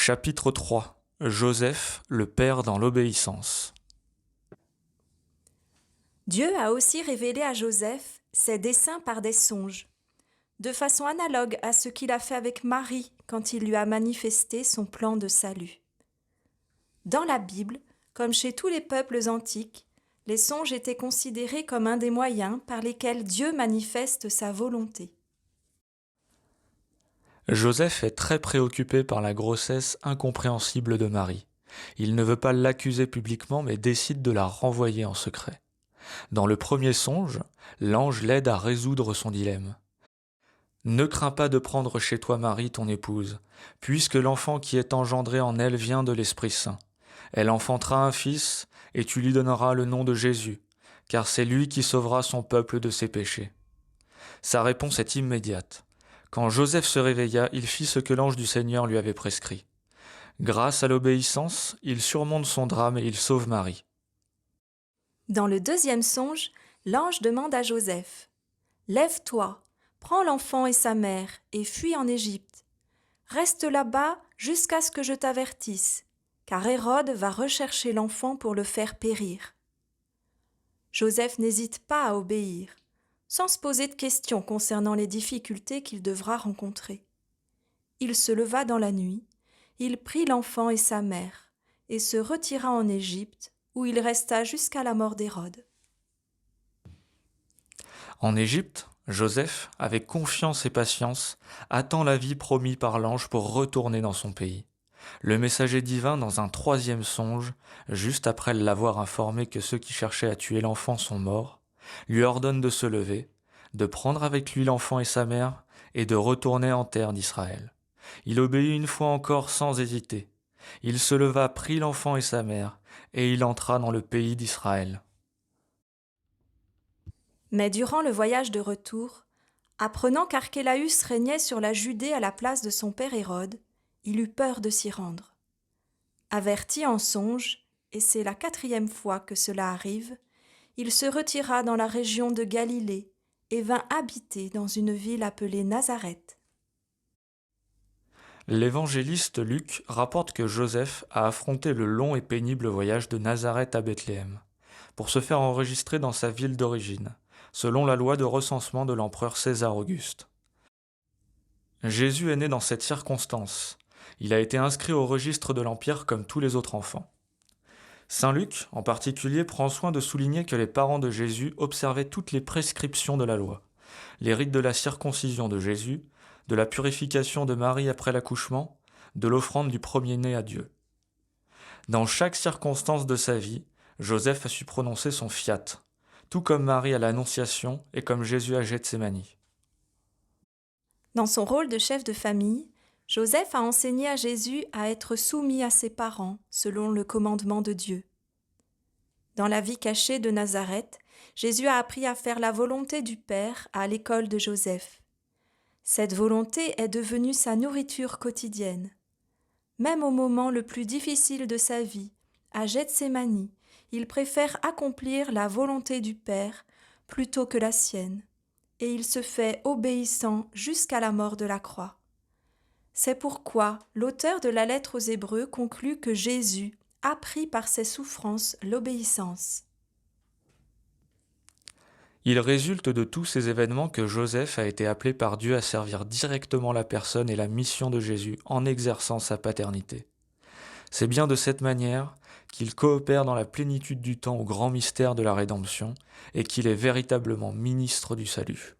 Chapitre 3. Joseph, le père dans l'obéissance. Dieu a aussi révélé à Joseph ses desseins par des songes, de façon analogue à ce qu'il a fait avec Marie quand il lui a manifesté son plan de salut. Dans la Bible, comme chez tous les peuples antiques, les songes étaient considérés comme un des moyens par lesquels Dieu manifeste sa volonté. Joseph est très préoccupé par la grossesse incompréhensible de Marie. Il ne veut pas l'accuser publiquement mais décide de la renvoyer en secret. Dans le premier songe, l'ange l'aide à résoudre son dilemme. Ne crains pas de prendre chez toi Marie, ton épouse, puisque l'enfant qui est engendré en elle vient de l'Esprit Saint. Elle enfantera un fils, et tu lui donneras le nom de Jésus, car c'est lui qui sauvera son peuple de ses péchés. Sa réponse est immédiate. Quand Joseph se réveilla, il fit ce que l'ange du Seigneur lui avait prescrit. Grâce à l'obéissance, il surmonte son drame et il sauve Marie. Dans le deuxième songe, l'ange demande à Joseph « Lève-toi, prends l'enfant et sa mère et fuis en Égypte. Reste là-bas jusqu'à ce que je t'avertisse, car Hérode va rechercher l'enfant pour le faire périr. » Joseph n'hésite pas à obéir, sans se poser de questions concernant les difficultés qu'il devra rencontrer. Il se leva dans la nuit, il prit l'enfant et sa mère, et se retira en Égypte, où il resta jusqu'à la mort d'Hérode. En Égypte, Joseph, avec confiance et patience, attend la vie promise par l'ange pour retourner dans son pays. Le messager divin, dans un troisième songe, juste après l'avoir informé que ceux qui cherchaient à tuer l'enfant sont morts, lui ordonne de se lever, de prendre avec lui l'enfant et sa mère, et de retourner en terre d'Israël. Il obéit une fois encore sans hésiter. Il se leva, prit l'enfant et sa mère, et il entra dans le pays d'Israël. Mais durant le voyage de retour, apprenant qu'Archélaüs régnait sur la Judée à la place de son père Hérode, il eut peur de s'y rendre. Averti en songe, et c'est la 4e fois que cela arrive, il se retira dans la région de Galilée et vint habiter dans une ville appelée Nazareth. L'évangéliste Luc rapporte que Joseph a affronté le long et pénible voyage de Nazareth à Bethléem, pour se faire enregistrer dans sa ville d'origine, selon la loi de recensement de l'empereur César Auguste. Jésus est né dans cette circonstance. Il a été inscrit au registre de l'Empire comme tous les autres enfants. Saint Luc, en particulier, prend soin de souligner que les parents de Jésus observaient toutes les prescriptions de la loi, les rites de la circoncision de Jésus, de la purification de Marie après l'accouchement, de l'offrande du premier-né à Dieu. Dans chaque circonstance de sa vie, Joseph a su prononcer son fiat, tout comme Marie à l'Annonciation et comme Jésus à Gethsémani. Dans son rôle de chef de famille, Joseph a enseigné à Jésus à être soumis à ses parents selon le commandement de Dieu. Dans la vie cachée de Nazareth, Jésus a appris à faire la volonté du Père à l'école de Joseph. Cette volonté est devenue sa nourriture quotidienne. Même au moment le plus difficile de sa vie, à Gethsémani, il préfère accomplir la volonté du Père plutôt que la sienne, et il se fait obéissant jusqu'à la mort de la croix. C'est pourquoi l'auteur de la lettre aux Hébreux conclut que Jésus apprit par ses souffrances l'obéissance. Il résulte de tous ces événements que Joseph a été appelé par Dieu à servir directement la personne et la mission de Jésus en exerçant sa paternité. C'est bien de cette manière qu'il coopère dans la plénitude du temps au grand mystère de la rédemption et qu'il est véritablement ministre du salut.